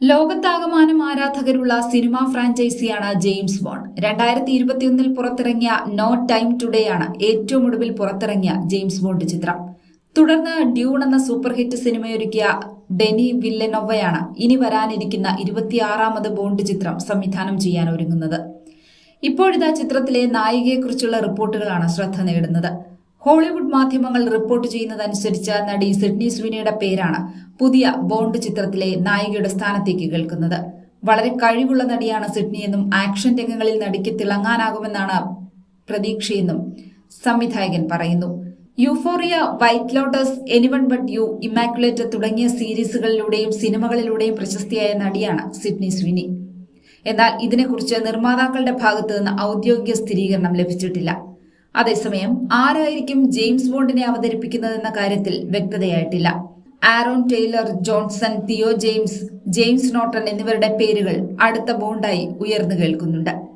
ലോകത്താകമാനം ആരാധകരുള്ള cinema ഫ്രാഞ്ചൈസിയാണ് James bond. 2021 പുറത്തിറങ്ങിയ നോ ടൈം ടുഡേയാണ് ഏറ്റവും ഒടുവിൽ പുറത്തിറങ്ങിയ ജെയിംസ് ബോണ്ട് ചിത്രം. തുടർന്ന് ഡ്യൂൺ എന്ന സൂപ്പർ ഹിറ്റ് സിനിമയൊരുക്കിയ ഡെനി വില്ലനോവയാണ് ഇനി വരാനിരിക്കുന്ന 26ാമത് ബോണ്ട് ചിത്രം സംവിധാനം ചെയ്യാൻ ഒരുങ്ങുന്നത്. ഇപ്പോഴിതാ ചിത്രത്തിലെ നായികയെക്കുറിച്ചുള്ള റിപ്പോർട്ടുകളാണ് ശ്രദ്ധ നേടുന്നത്. ഹോളിവുഡ് മാധ്യമങ്ങൾ റിപ്പോർട്ട് ചെയ്യുന്നതനുസരിച്ച് നടി സിഡ്നി സ്വീനിയുടെ പേരാണ് പുതിയ ബോണ്ട് ചിത്രത്തിലെ നായികയുടെ സ്ഥാനത്തേക്ക് കേൾക്കുന്നത്. വളരെ കഴിവുള്ള നടിയാണ് സിഡ്നിയെന്നും ആക്ഷൻ രംഗങ്ങളിൽ നടിക്ക് തിളങ്ങാനാകുമെന്നാണ് പ്രതീക്ഷയെന്നും സംവിധായകൻ പറയുന്നു. Euphoria, white lotus, anyone but you, immaculate തുടങ്ങിയ സീരീസുകളിലൂടെയും സിനിമകളിലൂടെയും പ്രശസ്തിയായ നടിയാണ് സിഡ്നി സ്വീനി. എന്നാൽ ഇതിനെക്കുറിച്ച് നിർമ്മാതാക്കളുടെ ഭാഗത്ത് നിന്ന് ഔദ്യോഗിക സ്ഥിരീകരണം ലഭിച്ചിട്ടില്ല. അതേസമയം ആരായിരിക്കും ജെയിംസ് ബോണ്ടിനെ അവതരിപ്പിക്കുന്നതെന്ന കാര്യത്തിൽ വ്യക്തതയായിട്ടില്ല. Aaron Taylor Johnson, Theo James, James Norton എന്നിവരുടെ പേരുകൾ അടുത്ത ബോണ്ടായി ഉയർന്നു കേൾക്കുന്നുണ്ട്.